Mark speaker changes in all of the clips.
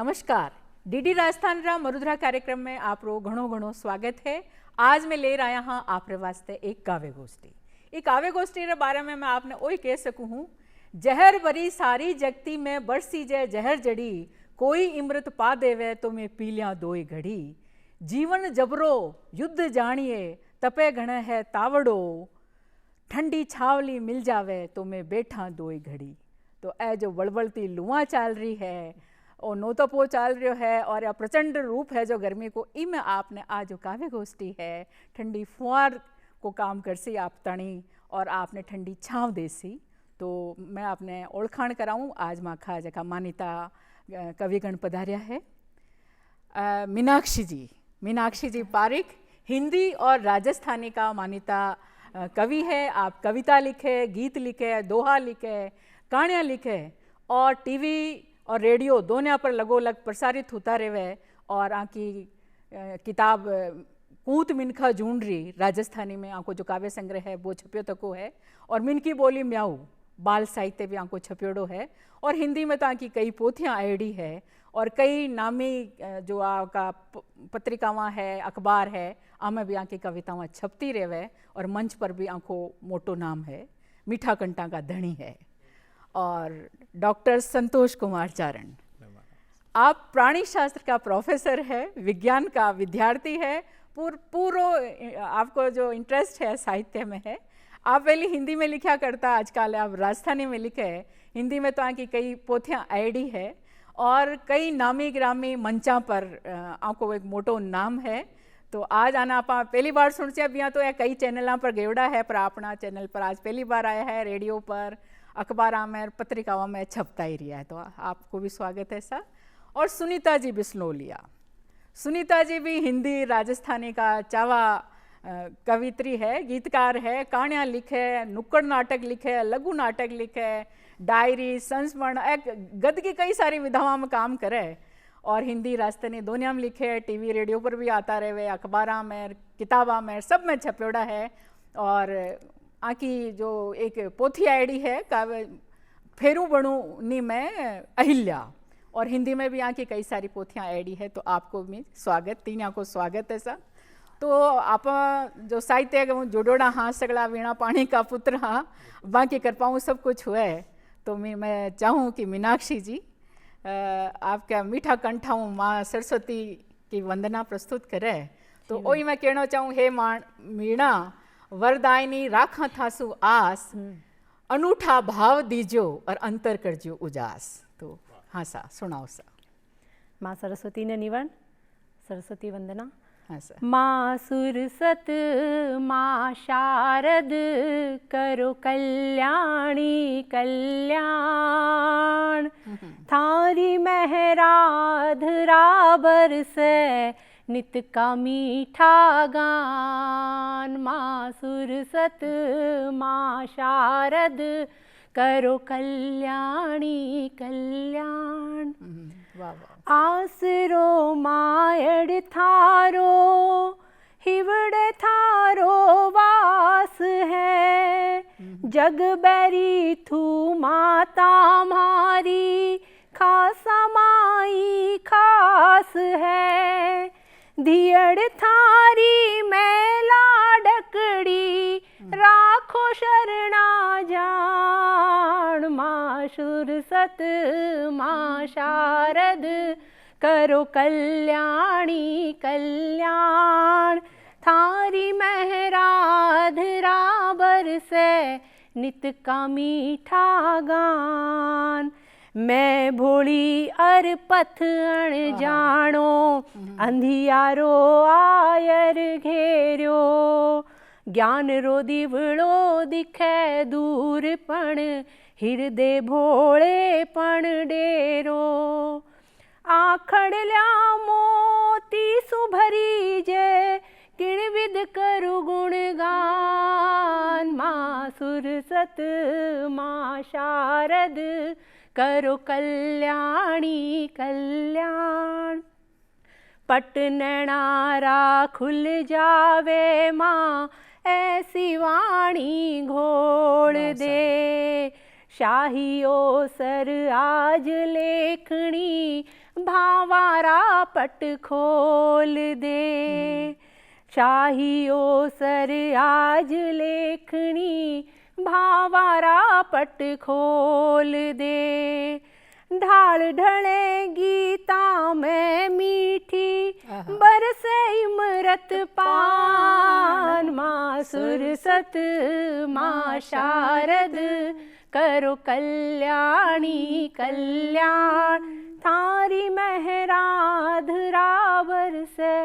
Speaker 1: नमस्कार। डीडी राजस्थान रा मरुधरा कार्यक्रम में आप रो घणो घणो स्वागत है। आज मैं ले आया हाँ आप वास्ते एक काव्य गोष्ठी। एक काव्य गोष्ठी रे बारे में मैं आपने वही कह सकूँ हूँ, जहर भरी सारी जगती में बरसी जय जहर जड़ी, कोई इमृत पा देवे तो मैं पी लिया दोई घड़ी। जीवन जबरो युद्ध जानिए तपे घण है तावड़ो, ठंडी छावली मिल जावे तो मैं बैठा दोई घड़ी। तो ए जो बड़बड़ती लुआ चल रही है और नोतपो चल रही है और यह प्रचंड रूप है जो गर्मी को, इमें आपने आज जो काव्य गोष्ठी है ठंडी फुहार को काम करसी आप तणी और आपने ठंडी छाँव देसी। तो मैं आपने ओळखाण कराऊँ आज माखा जका मानिता कविगण पधार्या है। मीनाक्षी जी पारिक हिंदी और राजस्थानी का मानिता कवि है। आप कविता लिखे, गीत लिखे, दोहा लिखे, कहानियाँ लिखे और टीवी और रेडियो दोनों पर लगोलग प्रसारित होता रहे। और आँकी किताब कूत मिनखा जूंड रही राजस्थानी में आँको जो काव्य संग्रह है वो छपियो तको है। और मिनकी बोली म्याऊ बाल साहित्य भी आँको छपियोड़ो है। और हिंदी में तो आँकी कई पोथियाँ आयड़ी है और कई नामी जो आपका पत्रिकावां है, अखबार है, आमें भी आँकी कवितावां छपती रहे। और मंच पर भी आँखो मोटो नाम है, मीठा कंटा का धनी है। और डॉक्टर संतोष कुमार चारण, आप प्राणी शास्त्र का प्रोफेसर है, विज्ञान का विद्यार्थी है, पूरो आपको जो इंटरेस्ट है साहित्य में है। आप पहले हिंदी में लिखा करता, आजकल आप राजस्थानी में लिखे। हिंदी में तो आँकी कई पोथियाँ आईडी है और कई नामी ग्रामी मंचा पर आपको एक मोटो नाम है। तो आज आना आप पहली बार सुनचे, अब यहाँ तो यह कई चैनलों पर गेवड़ा है, पर अपना चैनल पर आज पहली बार आया है। रेडियो पर, अखबार में, पत्रिकाओं में छपता ही रहा है, तो आपको भी स्वागत है सर। और सुनीता जी बिस्नोलिया, सुनीता जी भी हिंदी राजस्थानी का चावा कवित्री है, गीतकार है, कहानियाँ लिखे, नुक्कड़ नाटक लिखे, लघु नाटक लिखे, डायरी, संस्मरण, गद की कई सारी विधाओं में काम करे। और हिंदी राजस्थानी दोनों में लिखे, टीवी रेडियो पर भी आता रहे, अखबार में, किताबा में, सब में छपेड़ा है। और आँकी जो एक पोथी आईडी है काव्य फेरू बणुनी में अहिल्या, और हिंदी में भी आँकी कई सारी पोथियाँ आईडी है। तो आपको भी स्वागत, तीनों को स्वागत है सर। तो आप जो साहित्य जोड़ोड़ा हाँ सगड़ा वीणा पानी का पुत्र हाँ, बाकी कर पाऊँ सब कुछ हुए। तो मैं चाहूँ कि मीनाक्षी जी आपका मीठा कंठाऊँ माँ सरस्वती की वंदना प्रस्तुत करें। तो वही मैं कहना चाहूँ, हे मीणा वरदायनी राखा थासु आस, अनूठा भाव दीजो और अंतर करजो उजास। तो हाँ सा सुनाओ सा।
Speaker 2: माँ सरस्वती ने निवर्ण, सरस्वती वंदना।
Speaker 1: हाँ सर।
Speaker 2: माँ सुरसत माँ शारद, करो कल्याणी कल्याण, थारी महराधरा बरसे नित का मीठा गान। माँ सुरसत माँ शारद, करो कल्याणी कल्याण। आसरो मायड़ थारो, हिवड़ थारो वास है, जग बैरी थू माता मारी, खासा माई खास है। धियड़ थारी मैं लाडकड़ी, राखो शरणा जान। माँ सुरसत माँ शारद, करो कल्याणी कल्याण, थारी महराधरा बरसे नित का मीठा गान। मैं भोली अर पथ अण जानो, अंधियारो आयर घेर्यो, ज्ञान रो दिवड़ो दिखे दूर पण, हृदय भोले पण डेरो। आखड़ल्या मोती सुभरी जे, किण विद करु गुणगान। माँ सुरसत माँ शारद, करो कल्याणी कल्याण। पट नैणारा खुल जावे माँ, ऐसी वाणी घोड़ दे। शाहियो सर आज लेखनी, भावारा पट खोल दे। चाहियो सर आज लेखनी भावारा पट खोल दे। ढाल ढले गीता में मीठी बरसे इमरत पान। माँ सुरसत माँ शारद करो कल्याणी कल्याण। थारी महराधरा बरसे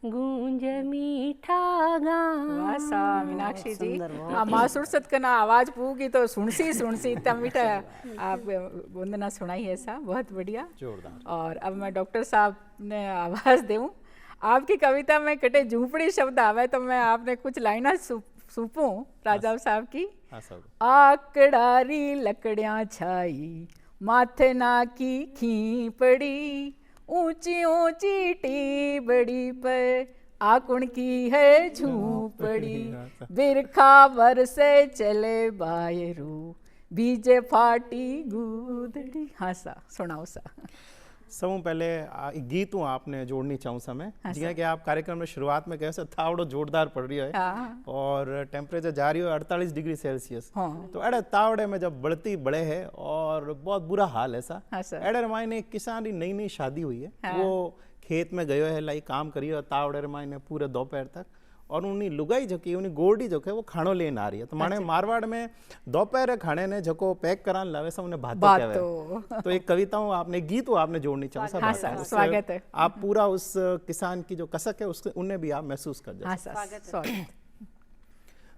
Speaker 2: गूंज मीठा गान।
Speaker 1: वाह सा मीनाक्षी जी, माँ सुरसत का ना आवाज पूगी तो सुनसी इतना मीठा आप वंदना सुनाई है, ऐसा बहुत बढ़िया,
Speaker 3: जोरदार।
Speaker 1: और अब मैं डॉक्टर साहब ने आवाज दूं। आपकी कविता में कटे झूंपड़ी शब्द आवे तो मैं आपने कुछ लाइना सूपूं राजा साहब की। आकड़ारी लकड़ियां छाई माथे ना की खी पड़ी। ऊंची ऊंची टीबड़ी पर आकुण की है झूपड़ी। बिरखा बरसे चले बायरू बीजे फाटी गूदड़ी। हाँ सा सुनाओ सा।
Speaker 3: समूह पहले गीत हूँ आपने जोड़नी चाहूँ समय जिया कि आप कार्यक्रम में शुरुआत में कहे तावड़ो जोरदार पड़ रही है।
Speaker 1: हाँ।
Speaker 3: और टेम्परेचर जा रही है 48 डिग्री सेल्सियस।
Speaker 1: हाँ।
Speaker 3: तो अड़े तावड़े में जब बढ़ती बड़े है और बहुत बुरा हाल है सा।
Speaker 1: हाँ
Speaker 3: अड़े रमायने एक किसान की नई शादी हुई है।
Speaker 1: हाँ।
Speaker 3: वो खेत में गयो है लाई काम करियो तावड़े रमायने पूरे दोपहर तक। और उन्हीं लुगाई जो की उन्हीं गोरडी जो है वो खानो लेन आ रही है। तो माने मारवाड़ में दोपहर खाने ने जो पैक करान लावे सब उन्हें भातो कहवे। तो एक कविता हूँ आपने गीत हूँ आपने जोड़नी चाहूँ सब।
Speaker 1: हाँ सर, स्वागत है।
Speaker 3: आप पूरा उस किसान की जो कसक है उसके उन्हें भी आप महसूस कर जाए।
Speaker 1: हाँ सर, स्वागत।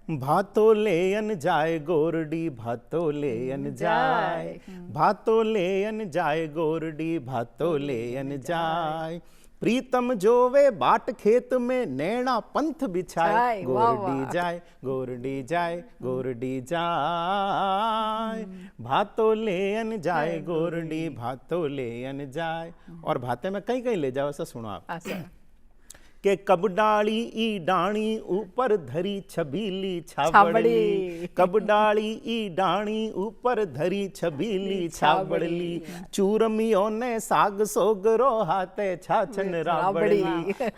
Speaker 3: भातो लेन जाए गोरडी भातो लेन जाए। भातो लेन जाए गोरडी भातो लेन जाए। प्रीतम जोवे बाट खेत में नैना पंथ बिछाए। गोरडी जाए गोरडी जाए गोरडी जाए। भातो लेन जाए गोरडी भातो लेन जाए। और भाते में कहीं कहीं ले जाओ ऐसा सुनो आप के कब डाली ई डाणी ऊपर धरी छबीली छाबड़ी। कब डाली ई डाणी ऊपर धरी छबीली छाबड़ली। चूरमियों ने साग सोगरो हाथे छाछन राबड़ी।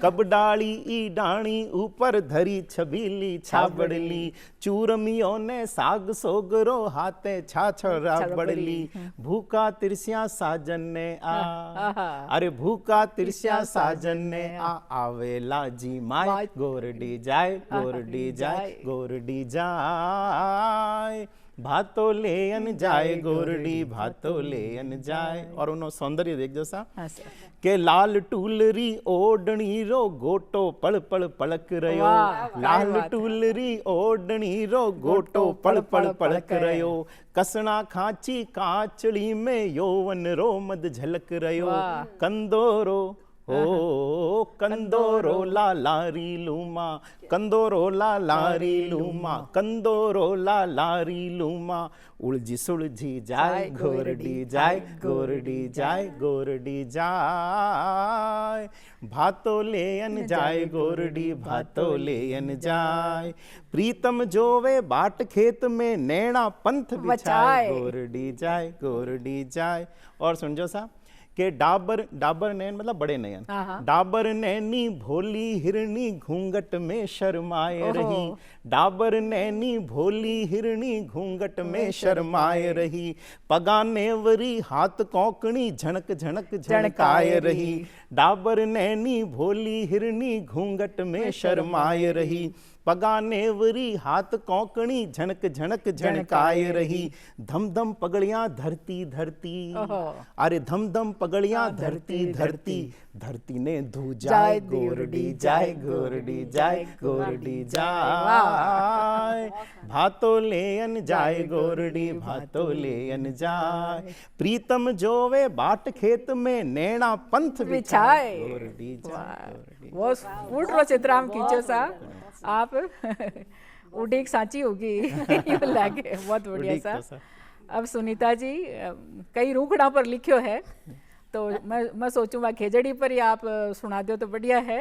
Speaker 3: कब डाली ई डाणी ऊपर धरी छबीली छाबड़ली। चूरमियों ने साग सोगरो हाथे छाछन राबड़ली। भूखा तिरसिया साजन ने आ। अरे भूखा तिरसिया साजन ने आवे लाजी माय। गोरडी जाए गोरडी जाए गोरडी जाए। भातो लेन जाए गोरडी भातो लेन जाए। और उन्होंने सौंदर्य देख जैसा के लाल टूलरी ओडणी रो गोटो पल पल पलक रयो। लाल टूलरी ओडणी रो गोटो पल पल पलक रयो। कसना खांची कांचड़ी में यौवन रो मद झलक रयो। कंदोरो ओ कंदोरो ला लारी लूमा। कंदोरो ला लारी लूमा। कंदोरो ला लारी लूमा। उलझी सुलझी जाए गोरडी जाए गोरडी जाए गोरडी जाए। भातो लेन जाए गोरडी भातो लेन जाए। प्रीतम जोवे बाट खेत में नैना पंथ बिछाए। गोरडी जाए गोरडी जाए। और सुन जो साहब के डाबर नैन मतलब बड़े नयन। डाबर नैनी भोली हिरणी घूंघट में शर्माए रही। डाबर नैनी भोली हिरणी घूंघट में शर्माए रही। पगानेवरी हाथ कौकणी झणक झणक झणकाए रही। डाबर नैनी भोली हिरणी घूंघट में शर्माए रही। पगानेवरी हाथ कौकणी झनक झनक झनकाए रही। धम धम पगड़ियां धरती धरती। अरे धम धम पगड़ियां धरती धरती। धरती ने धू जाए गोरडी जाए गोरडी जाए गोरडी जाए। भातो लेन जाए गोरडी भातो लेन जाए। प्रीतम जोवे बाट खेत में नैना पंथ बिछाए। गोरडी जाए।
Speaker 1: वो फूट रो चित्राम खींचो सा आप उड़ीक सांची होगी यूं लागे। बहुत बढ़िया सा। अब सुनीता जी कई रूखड़ा पर लिखियो है तो मैं सोचूंगा खेजड़ी पर ही आप सुना दो तो बढ़िया है।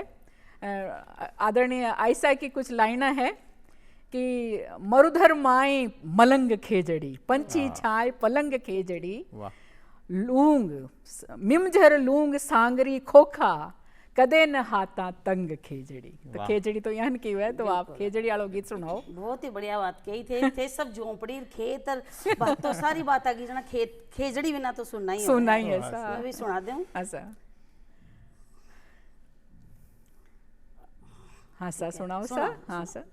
Speaker 1: आदरणीय आयशा की कुछ लाइना है कि मरुधर माई मलंग खेजड़ी। पंछी छाए पलंग खेजड़ी। लूंग मिमझर लूंग सांगरी खोखा कदे न हाथा तंग खेजड़ी। तो खेजड़ी तो यहाँ की है, तो आप खेजड़ी वालों गीत सुनाओ।
Speaker 4: बहुत ही बढ़िया बात कही थे सब झोंपड़ी खेत और बात तो सारी बात आ गई जना, खेत खेजड़ी बिना तो सुनना ही
Speaker 1: है सा।
Speaker 4: मैं भी सुना दूं।
Speaker 1: अच्छा हाँ सा सुनाओ सा। हाँ सा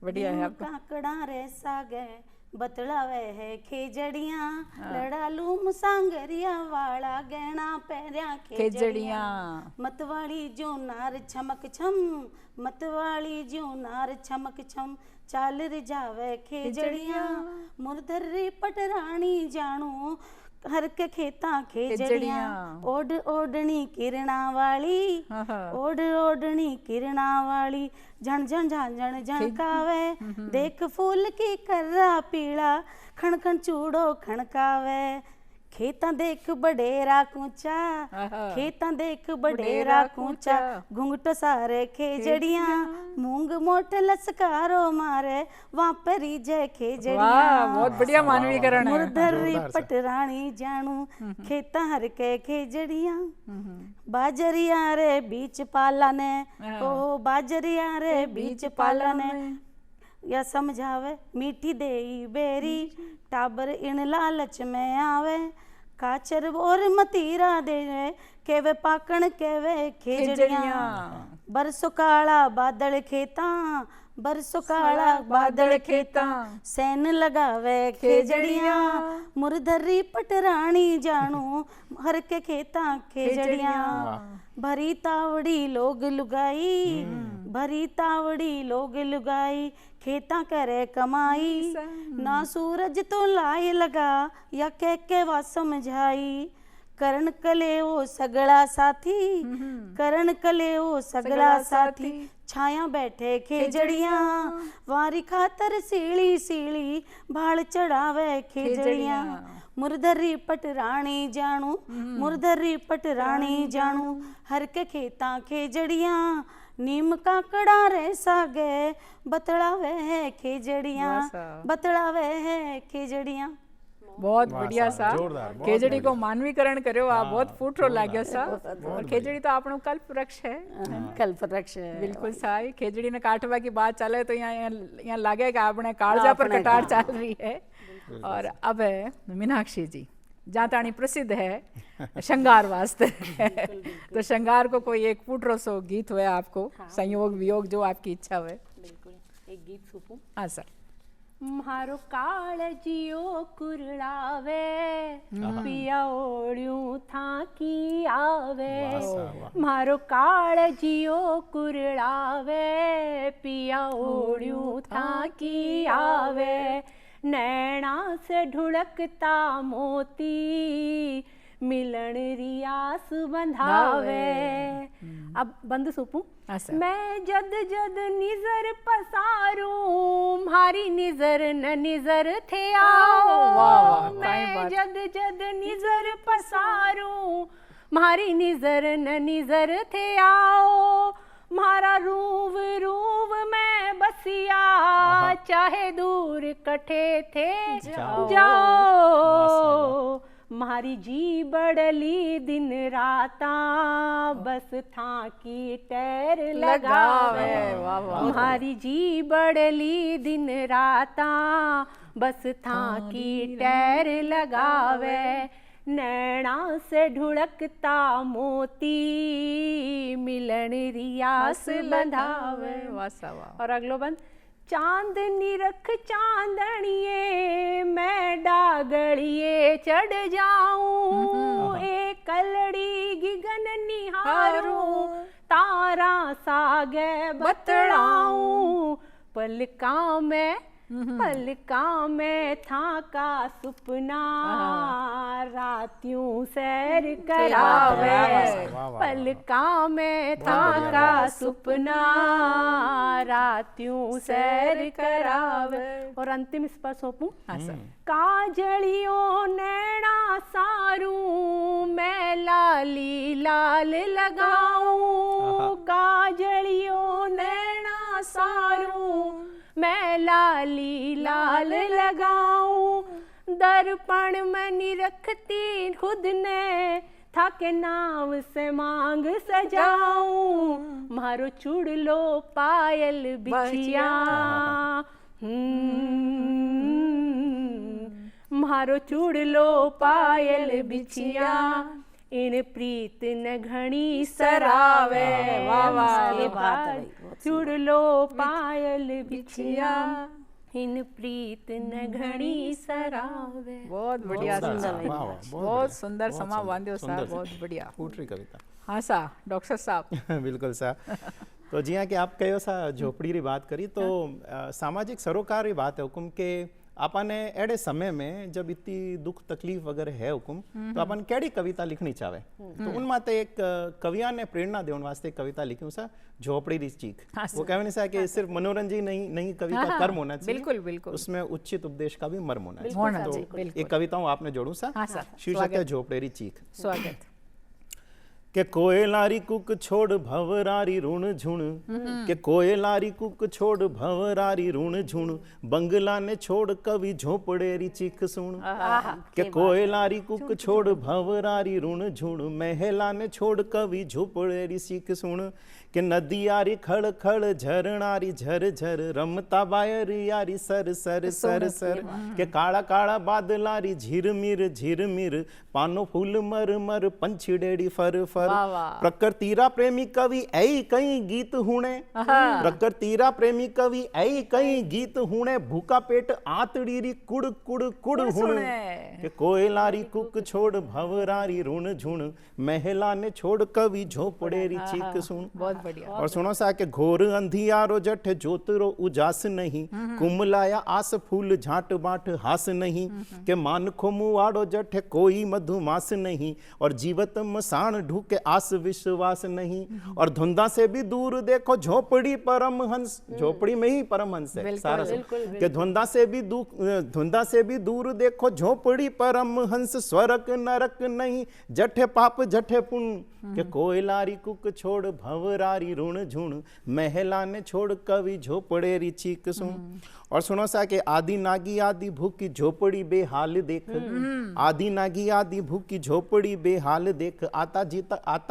Speaker 1: बढ़िया है आपका।
Speaker 4: काकड़ा रे सागे बतलावे है खेजड़ियां, लड़ालू मुसांगरिया वाला गहना पैरिया खेजड़ियां, मतवाली जो नार छमक छम, मतवाली जो नार छमक छम, चाल रिजावे खेजड़ियां, मुरधरी पटरानी जानू हर के खेता खेजड़ियां, ओढ़ ओढ़नी किरणा वाली, ओढ़ ओढ़नी किरणा वाली, झण झण झण झणकावे, देख फूल की कर्रा पीला, खण खण चूड़ो खणकावे, खेता देख बडेरा कूचा, खेता देख बडेरा कूचा, घुंघटो सारे खेजड़ियां, मूंग मोट लसकारो मारे, वहां परी जय खेजड़ियां।
Speaker 1: बहुत बढ़िया मानवीकरण है।
Speaker 4: मुरधरी पटरानी जानू खेता हर के खेजड़ियां, बाजरिया रे बीच पाला ने, ओ बाजरिया रे बीच पाला ने, या समझावे मीठी देई बेरी, टाबर इन लालच में आवे, काचर और मतीरा दे केवे पाकण केवे खेजड़ियां, बरसो काला बादल खेता, बरसो काला बादल खेता, सैन लगावे खेजड़ियां, मुरधरी पटरानी जानू हर के खेता खेजड़ियां, भरी तावड़ी लोग लुगाई, भरी तावड़ी लोग लुगाई, खेता करे कमाई, ना सूरज तो लाई लगा, या के वा समझाई, करण कले ओ सगड़ा साथी, करण कले ओ सगड़ा साथी, छाया बैठे खेजड़ियां, वारी खातर सीली सीली, भाड़ चढ़ावे खेजड़ियां, मुरधरी पटरानी जानू, मुरधरी पटरानी जानू हर के खेता खेजड़ियां, नीम काकड़ा रे सागे बतलावे है खेजड़ियां, बतलावे है खेजड़ियां।
Speaker 1: बहुत बढ़िया सा खेजड़ी को मानवीकरण करो आप, बहुत फूटरो लाग्यो सा। और खेजड़ी तो आपनो कल्प वृक्ष है,
Speaker 4: कल्प वृक्ष है
Speaker 1: बिल्कुल साई। खेजड़ी ने काटवा की बात चले तो यहाँ लगे कि आपने कालजा पर कटार चल रही है। और अब है मीनाक्षी जी, जातानी प्रसिद्ध है श्रृंगार वास्ते तो श्रृंगार को कोई एक फूटरो सो गीत हुआ आपको, संयोग वियोग जो आपकी इच्छा हुए।
Speaker 2: बिल्कुल एक गीत सुपू।
Speaker 1: हाँ सर।
Speaker 2: मारो काळजियो कुरड़ावे, पिया ओढ़्यूं था की आवे, मारो काळजियो कुरड़ावे, पिया ओढ़्यूं था की आवे, नैना से ढुड़कता मोती, मिलन रियास बंधावे। अब बंद सुपू। मैं जद जद निजर पसारूं, म्हारी निजर न निजर थे आओ, मैं जद जद निजर पसारूं, म्हारी निजर न निजर थे आओ, म्हारा रूव रूव मैं बसिया, चाहे दूर कठे थे जाओ, म्हारी जी बड़ली दिन राता, बस था की टैर लगावे, म्हारी जी बड़ली दिन राता, बस था की टैर लगावे, नैना से ढुड़कता मोती, मिलन रियास बंधावे। और अगलो बंद। चांदनी रख चांदनिए, मैं डागड़िए चढ़ जाऊं, एक कलड़ी गिगन निहारूं, तारा सागे बतड़ाऊं, पलका में था का सुपना, रातियों सैर करावे, पलका में था का सुपना, रातियों सैर करावे। और अंतिम इस पर सौंपूं। काजलियों नैना सारूं, मैं लाली लाल लगाऊं, काजलियों नैना सारूं, मैं लाली लाल लगाऊं, दर्पण में नी रखती खुद ने, था के नाव से मांग सजाऊं, मारो चूड़ लो पायल बिछिया, मारो चूड़ लो पायल बिछिया, इन प्रीत न घणी सरावे,
Speaker 1: वाह वाह
Speaker 4: ये बात है भाई,
Speaker 2: चूड़ लो पायल बिछिया, इन प्रीत न घणी सरावे।
Speaker 1: बहुत बढ़िया
Speaker 3: सुंदर
Speaker 1: सा,
Speaker 3: वाह, वाह,
Speaker 1: बहुत सुंदर
Speaker 3: बहुत
Speaker 1: समा
Speaker 3: सुंदर,
Speaker 1: बांध्यो सा,
Speaker 3: सुंदर सा।
Speaker 1: बहुत बढ़िया।
Speaker 3: फूट रही कविता।
Speaker 1: हाँ सा डॉक्टर साहब।
Speaker 3: बिल्कुल सा। तो जी हाँ कि आप कहो सा झोपड़ी री बात करी तो सामाजिक सरोकार री बात है हुकुम के आपने एड़े समय में जब इतनी दुख तकलीफ वगैरह है हुकुम तो अपन केड़ी कविता लिखनी चाहे तो उन माते एक कविया ने प्रेरणा देने वास्ते कविता लिखी सा झोपड़ी री चीख। वो कहने सा कि सिर्फ मनोरंजन नहीं कविता
Speaker 1: हाँ,
Speaker 3: कर्म होना चाहिए,
Speaker 1: बिल्कुल बिल्कुल
Speaker 3: उसमें उचित उपदेश का भी मर्म होना
Speaker 1: होना
Speaker 3: चाहिए।
Speaker 1: चाहिए,
Speaker 3: तो
Speaker 1: बिल्कुल।
Speaker 3: एक कविता हूँ आपने जोड़ू सा,
Speaker 1: हाँ सर,
Speaker 3: शीर्षक है झोपड़ी री चीख।
Speaker 1: स्वागत।
Speaker 3: के कोयलारी कुक छोड़ भवरारी ऋण झुण, के कोयलारी कुक छोड़ भवरारी ऋण झुण, बंगला ने छोड़ कवि झोपड़ेरी चीख सुन। के कोयलारी कुक छोड़ भवरारी ऋण झुण, महला ने छोड़ कवि झोपड़ेरी चीख सुन। के नदियारी खड़ खड़ झरणारी झर झर, रमता बायर यारी सर सर सर सर, के काला काला बादलारी झिरमिर, पानो फूल मर मर पंछीडेड़ी फर फर।
Speaker 1: वाह, वाह।
Speaker 3: प्रकृतिरा प्रेमी कवि ऐ कई गीत हुणे, प्रकृतिरा प्रेमी कवि ऐ कई गीत हुणे, भूखा पेट आतड़ी री कुड़ कुड़ कुड़ हुणे। के कोयलारी कुक छोड़ भवरारी ऋण झुण, महला ने छोड़ कवि झोपड़ेरी चीख सुन।
Speaker 1: बहुत बढ़िया।
Speaker 3: और सुनो सा के घोर अंधियारो जठ जोतरो उजास नहीं, कुमलाया आस फूल झाट बाट हास नहीं, के मान खो मुआड़ो जठ कोई मधुमास नहीं, और जीवत मसान ढूके आस विश्वास नहीं, और धुंधा से भी दूर देखो झोपड़ी परमहंस, झोपड़ी में ही परमहंस है सारा के धुंधा से भी दूर देखो झोपड़ी परमहंस, स्वर्ग नरक नहीं जठे पाप जठे पुण्य, के कोयलारी कुक छोड़ भवरारी ऋण झुण, महला ने छोड़ कवि झोपड़ेरी चीख सुन। और सुनो सा के आदि नागी आदि भूखी झोपड़ी बेहाल देख, आदि नागी आदि भूखी झोपड़ी बेहाल देख, आता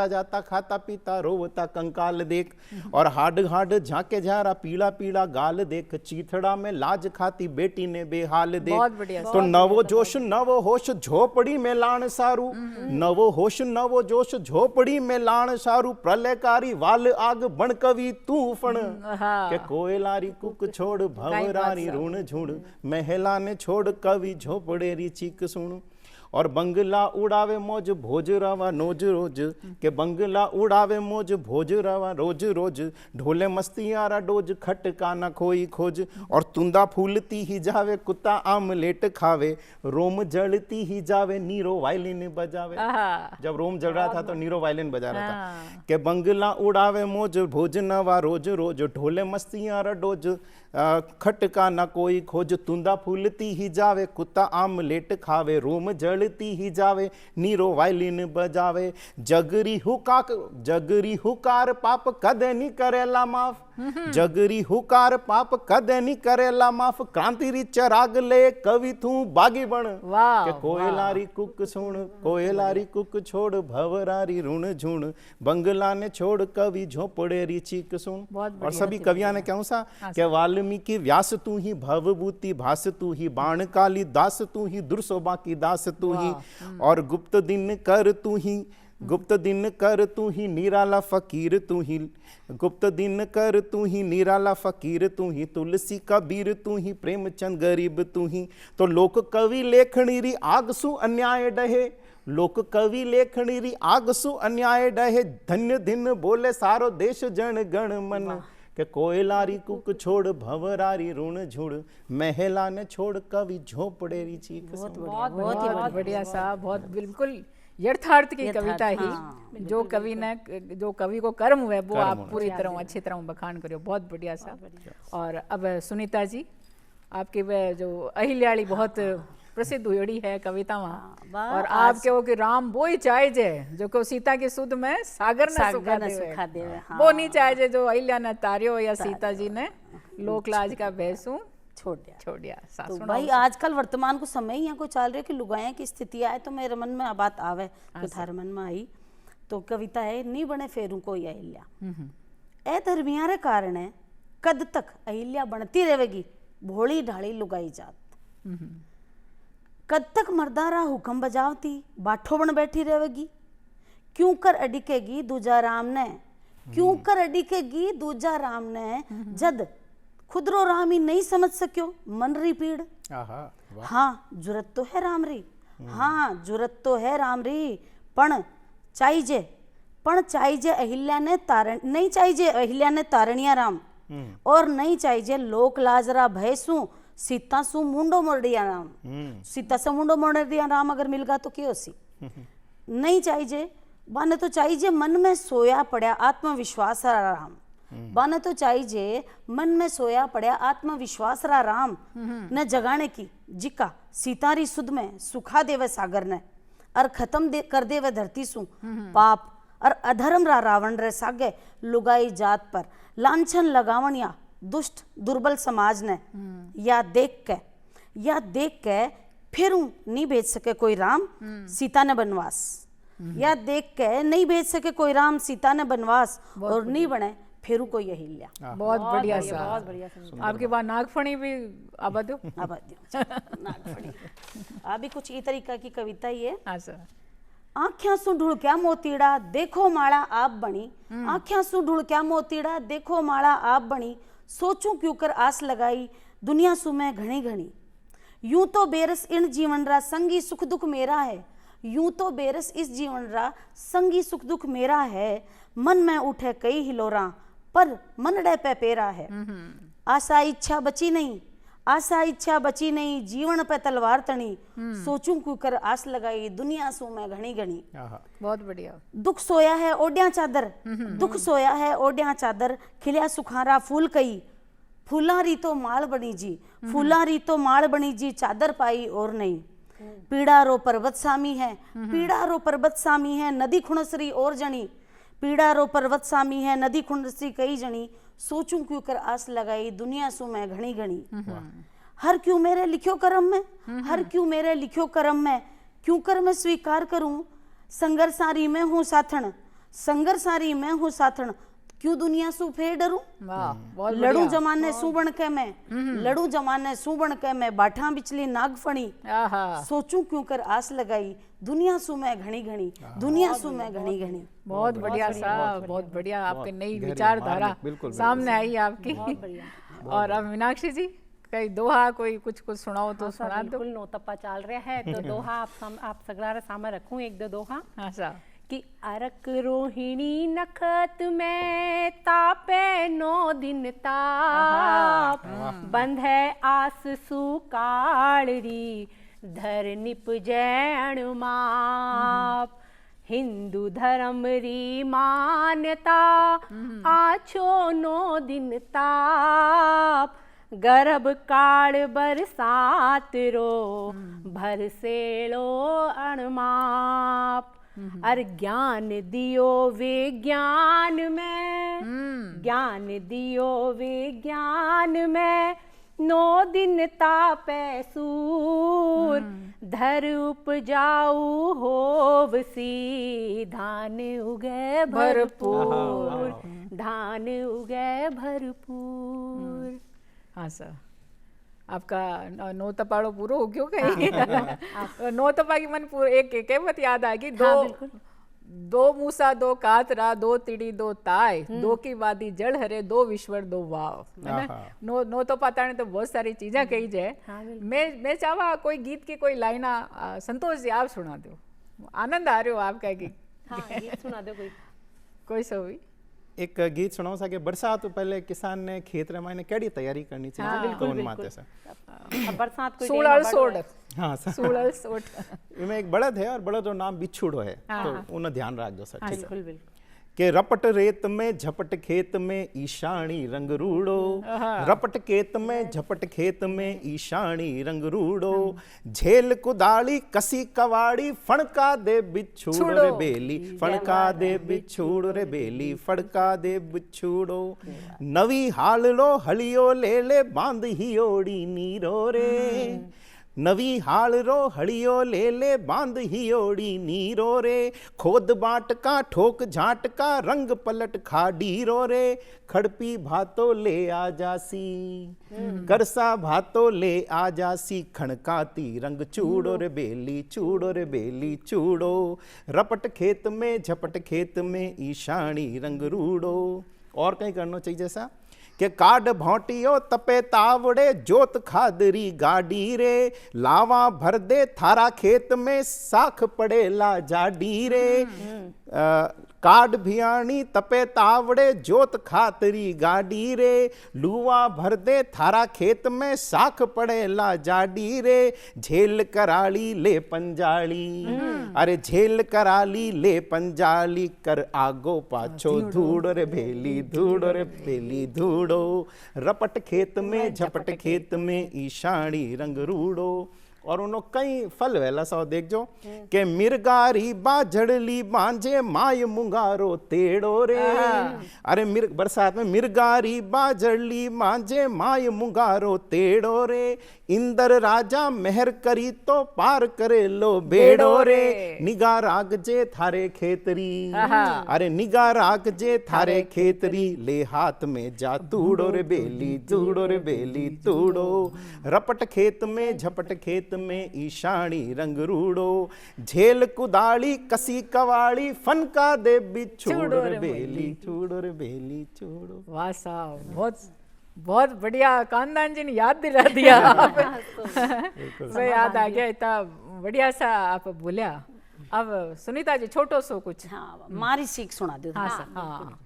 Speaker 3: जाता खाता पीता रोवता कंकाल देख, और हाड हाड झाके झारा पीला पीला गाल देख, चीथड़ा में लाज खाती बेटी ने बेहाल देख।
Speaker 1: बहुत बढ़िया।
Speaker 3: तो नवो जोश नवो होश झोपड़ी में लाण सारू, नवो होश नवो जोश झोपड़ी में लाण सारू, प्रलयकारी वाल आग बण कवि तू फण, के कोयलारी कुक छोड़ भवरारी ऋण झुण, महला ने छोड़ कवि झोपड़ेरी चीख सुन। और बंगला उड़ावे मौज भोज रवा रोज रोज, के बंगला उड़ावे मौज भोज रवा रोज रोज, ढोले मस्तियारा डोज खटका न खोई खोज, और तुंदा फूलती ही जावे कुत्ता आमलेट खावे, रोम जलती ही जावे नीरो वायलिन बजावे। जब रोम जल रहा था तो नीरो वायलिन बजा रहा था। के बंगला उड़ावे मौज भोज नवा रोज रोज, ढोले मस्तियारा डोज खटका न कोई खोज, तुंदा फूलती ही जावे कुत्ता आमलेट खावे, रोम जलती ही जावे नीरो वायलिन बजावे। जगरी हुकार पाप कदे नहीं करेला माफ, जगरी हुकार पाप कदे नहीं करेला माफ, क्रांति री चराग ले कवि तू बागी बण। के कोयलारी कुक सुन, कोयलारी कुक छोड़ भवरारी ऋण झुण, बंगला ने छोड़ कवि झोपड़ेरी चीख सुन। और सभी कविया ने कहूँ सा के वाल्मीकि व्यास तू ही, भवभूति भास तू ही, बाण काली दास तू ही, दुर्सोबा की दास तू ही, और गुप्त दिन कर तू ही, गुप्त दिन कर तू ही, निराला फकीर तू ही, गुप्त दिन कर तू ही, निराला फकीर तू ही, तुलसी कबीर तू ही, प्रेमचंद गरीब तू ही। तो लोक कवि लेखनी री आग सु अन्याय डहे, लोक कवि लेखनी री आग सु अन्याय डहे, धन्य दिन बोले सारो देश जन गण मन, के कोयलारी कुक छोड़ भवरारी ऋण झुड़, महला ने छोड़ कवि झोपड़ेरी चीख।
Speaker 1: बहुत बढ़िया साहब, बहुत बिल्कुल यथार्थ की कविता ही जो कवि ने, जो कवि को कर्म हुआ वो आप पूरी तरह अच्छी तरह बखान करो। बहुत बढ़िया साहब। और अब सुनीता जी, आपकी वह जो अहिल्याड़ी बहुत प्रसिद्ध हुई है कविता वहाँ, और आप कहो कि राम वो ही चाहे जे जो को सीता की सुध में सागर न सुखा देवे, वो नहीं चाहे जे जो अहिल्या ने तारियो या सीता जी ने लोक लाज का भैंसू
Speaker 4: छोड़ दिया।
Speaker 1: छोड़ दिया
Speaker 4: तो
Speaker 1: सासू
Speaker 4: भाई आजकल वर्तमान को समय ही यहाँ को चल रही है कि लुगाएं की स्थिति आए तो मेरे मन में बात आवे तो थारे मन में आई। तो कविता है, नी बने फेरू कोई अहिल्या, ए धर्मिया रे कारण है कद तक अहिल्या बनती रहेगी भोली ढाली लुगाई जात, कद तक मर्दारा हुक्म बजावती बाठो बन बैठी रहेगी, क्यों कर अडिकेगी दूजा राम ने, क्यों कर अडिकेगी दूजा राम ने, जद खुदरो राम ही नहीं समझ सक्यो मन री पीड़। हाँ जुरत तो है राम री, हाँ जुरत तो है राम री, पण चाहिए अहिल्या ने तारण नहीं चाहिए अहिल्या ने तारणिया राम, और नहीं चाहिए लोक लाजरा भय सु सीता सु मुंडो मोरडिया राम। सीता से मुंडो मोरडिया राम अगर मिल गया तो क्यों सी नहीं चाहिए, बाने तो चाहिए मन में सोया पड़ा आत्मविश्वास राम, बाने तो चाहिए मन में सोया पड़ा आत्मविश्वास राम ने जगाने की, जिका सीतारी सुध में सुखा देवे सागर ने, और खत्म कर देवे धरती सु पाप और अधर्म रा रावण रे सागे लुगाई जात पर लांछन लगावनिया दुष्ट दुर्बल समाज ने। या देख के फिर नहीं भेज सके कोई राम सीता ने बनवास, या देख के नहीं भेज सके कोई राम सीता ने बनवास, और नहीं बने फिर कोई अहिल्या।
Speaker 1: बहुत बढ़िया सा,
Speaker 2: बहुत बढ़िया समझा।
Speaker 1: आपके बाद नागफणी भी आबाद हो।
Speaker 4: नागफणी अभी कुछ ई तरीका की कविता ही है।
Speaker 1: हाँ सर।
Speaker 4: आँख्या सु ढुलक्या मोतीड़ा देखो माला आप बनी, आँख्या सु ढुलक्या मोतीड़ा देखो माला आप बनी, सोचूं क्यों कर आस लगाई दुनिया सु मैं घनी घनी, यूं तो बेरस इन जीवन रा संगी सुख दुख मेरा है, यूं तो बेरस इस जीवन रा संगी सुख दुख मेरा है, मन में उठे कई हिलोरा पर मन डे पे पेरा है, आशा इच्छा बची नहीं, आशा इच्छा बची नहीं जीवन पे तलवार तनी, सोचूं क्यों कर आस लगाई दुनिया सु मैं घनी घनी।
Speaker 1: बहुत बढ़िया।
Speaker 4: दुख सोया है ओढ़िया चादर, दुख सोया है ओढ़िया चादर, खिलिया सुखारा फूल कई, फूलारी तो माल बनी जी, फूलारी तो माल बनी जी, चादर पाई और नहीं, पीड़ा रो पर्वत सामी है, पीड़ा रो पर्वत सामी है, नदी खुणसरी और जनी, पीड़ा रो पर्वत सामी है नदी खुणसरी कई जनी, सोचूं क्यों कर आस लगाई दुनिया सु मैं घनी घनी। हर क्यों मेरे लिखियो करम में, हर क्यों मेरे लिखियो करम में, क्यों कर मैं स्वीकार करूं संघर्षारी में हूँ साथन, संघर्षारी में हूँ साथन, क्यों दुनिया सु फेर डरूं, लड़ू जमाने सु बन के मैं, लड़ू जमाने सु बन के मैं, बाठा बिचली नागफणी, सोचूं क्यों कर आस लगाई दुनिया सु मैं घनी घनी, दुनिया सु मैं घनी घनी।
Speaker 1: बहुत बढ़िया सा, बहुत बढ़िया। आपके नई विचारधारा सामने आई आपकी। और अब मीनाक्षी जी कई दोहा कोई कुछ सुनाओ तो सुना दो।
Speaker 2: बिल्कुल नोतप्पा चल रहा है तो दोहा आप सगला सामने रखूं एक दो दोहा।
Speaker 1: हाँ सा
Speaker 2: कि अरक रोहिणी नखत में तापे 9 दिन ताप, बंध है आस सुकाड़ी धर निपजैन माप, हिंदू धर्म री मान्यता आछो 9 दिन ताप, गर्भ काल बरसात रो भर सेलो अणमाप, और ज्ञान दियो विज्ञान में, ज्ञान दियो विज्ञान में, 9 दिन तापे सूर, धर उपजाऊ होवसी, धान उगे भरपूर, धान उगे भरपूर।
Speaker 1: हाँ सर। आपका नौ तपाड़ो पूरो हो गयो कहीं। नौ तपा की मन पूरा एक कहावत याद आ गई। दो मूसा दो कातरा दो तिड़ी दो ताय, दो की वादी जड़ हरे दो विश्वर दो वाव। नौ तो पता नहीं तो बहुत सारी चीजें कही जाए। मैं चाहवा कोई गीत की कोई लाइना संतोष जी आप सुना दो, आनंद आ रहे हो आपका गीत सुना दो कोई सो भी
Speaker 3: एक गीत सुनाओ सा कि बरसात तो पहले किसान ने खेत रे मायने केड़ी तैयारी करनी चाहिए कौन माते से
Speaker 2: बरसात कोई
Speaker 1: सोलर सोड।
Speaker 3: हाँ
Speaker 1: सोलर सोड
Speaker 3: इनमें एक बड़द है और बड़द और नाम बिछुड़ो है, तो उन्हें ध्यान रख दो सर।
Speaker 2: बिल्कुल बिल्कुल
Speaker 3: कि रपट रेत में झपट खेत में ईशानी रंग रूड़ो, रपट खेत में झपट खेत में ईशानी रंग रूड़ो, झेल कुदाली कसी कवाड़ी फणका दे बिछूड़ रे बेली, फणका दे बिछूड़ रे बेली, फड़का दे बिछूड़ो, नवी हाल लो हलियो ले ले बांध ही ओड़ी नीरो रे, नवी हाल रो हड़ियो ले ले बांध ही ओड़ी नीरो रे, खोद बाट का ठोक झाट का रंग पलट खाडी रो रे, खड़पी भातो ले आ जासी, करसा भातो ले आ जासी, खणकाती रंग चूड़ो रे बेली, चूड़ो रे बेली चूड़ो, रपट खेत में झपट खेत में ईशानी रंग रूड़ो। और कहीं करना चाहिए जैसा कि काड भौटियो तपे तावड़े जोत खादरी गाड़ी रे, लावा भर दे थारा खेत में साख पड़े ला जाडी रे, काड भियाणी तपे तावड़े जोत खातरी गाड़ी रे, लुआ भर दे थारा खेत में साख पड़े ला जाडी रे, झेल कराली ले पंजाली, अरे झेल कराली ले पंजाली, कर आगो पाछो धूड़ रे भेली, धूड़ रे भेली धूड़ो, रपट खेत में झपट खेत में ईशानी रंग रूड़ो। और उन्हों कई फल वेला सौ देख जो के मिर्गारी बाझड़ली बांझे माय मुंगारो तेड़ो रे, अरे बरसात में मिर्गारी बाझड़ली बांझे माय मुंगारो तेड़ो रे, इंदर राजा मेहर करी तो पार करे लो बेड़ो रे, निगाह राग जे थारे खेतरी, अरे निगाह राग जे थारे खेतरी, ले हाथ में जा तूड़ो रे बेली, तूड़ो रे बेली तूड़ो, रपट खेत में झपट खेत में ईशानी रंग रूड़ो, झेल कुदाली कसी कवाड़ी फनका दे बिछूड़ रे बेली, चूड़ो रे बेली चूड़ो।
Speaker 1: वाह साहब, बहुत बहुत बढ़िया, कानदान जी ने याद दिला दिया वो याद आ गया, इतना बढ़िया सा आप बोलिया। अब सुनीता जी छोटो सो कुछ।
Speaker 4: हाँ, मारी सीख सुना दो।
Speaker 1: हाँ, हाँ।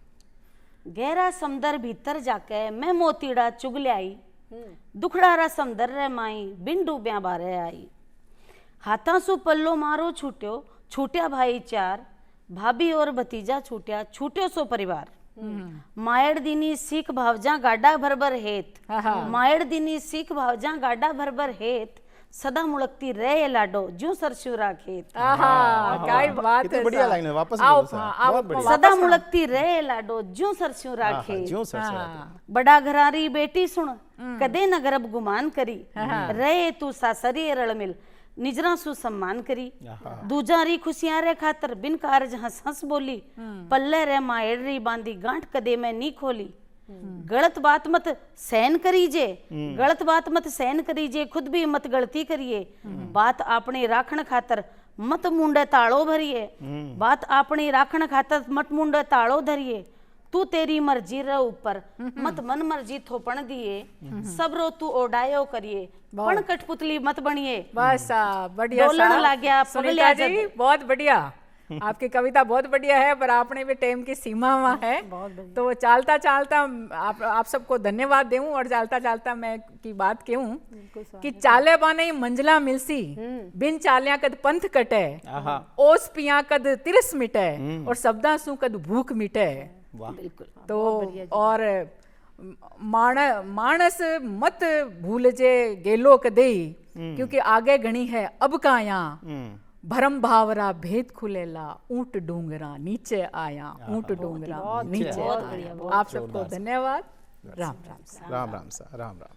Speaker 4: गहरा समंदर भीतर जाके मैं मोतीड़ा चुग लाई, दुखड़ा रा समंदर रे माई बिन डूब्या बारे आई, हाथा सु पल्लो मारो छूट्यो छूट्या भाई चार, भाभी और भतीजा छूट्या छूट्यो सो परिवार, मायड़ दीनी सीख भावजा गाडा भरभर हेत, मायड़ दीनी सीख भावजा गाडा भरभर हेत, सदा मुड़कती रहे लाडो ज्यों सरस्यूरा खेत।
Speaker 1: क्या बात है,
Speaker 3: बढ़िया लाइन है, वापस
Speaker 1: आओ,
Speaker 3: बोलो
Speaker 1: आओ,
Speaker 3: बहुत बढ़िया।
Speaker 4: सदा मुड़कती रहे लाडो ज्यों सरस्यूरा खेत,
Speaker 3: ज्यों सरस्यूरा।
Speaker 4: बड़ा घरारी बेटी सुन कदे न गर्भ गुमान करी, रहे तू सासरी रल मिल निजरा सु सम्मान करी, दूजारी खुशियां रे खातर बिन कारज हंस हंस बोली, पल्ले रे मायड़ी बांधी गांठ कदे में नी खोली, गलत बात मत सहन करीजे, गलत बात मत सहन करीजे, खुद भी मत गलती करिए, बात आपने राखण खातर मत मुंडे ताड़ो भरिए, बात आपने राखण खातर मत मुंडे ताड़ो धरिए, तू तेरी मर्जी रे ऊपर मत मन मर्जी थोपण दिए, सब रो तू ओडायो करिए, पण कठपुतली मत बनिए।
Speaker 1: बस बढ़िया
Speaker 4: डोलन ला गया
Speaker 1: सुनीता जी, बहुत बढ़िया, आपकी कविता बहुत बढ़िया है, पर आपने भी टाइम की सीमा हुआ है, तो चालता चालता आप सबको धन्यवाद दूं, और चालता चालता मैं की बात कहूं कि चाले बाने मंजला मिलसी, बिन चालिया कद पंथ कटे, ओस पिया कद तिरस मिटे, और शब्दा सु कद भूख मिटे।
Speaker 4: बिल्कुल।
Speaker 1: तो और मानस मत भूल जे गेलो कदे, क्योंकि आगे घणी है अब काया, भरम भावरा भेद खुलेला ऊंट डूंगरा नीचे आया, ऊंट डूंगरा नीचे आया। आप सबको धन्यवाद। राम राम।
Speaker 3: राम राम सा, राम राम।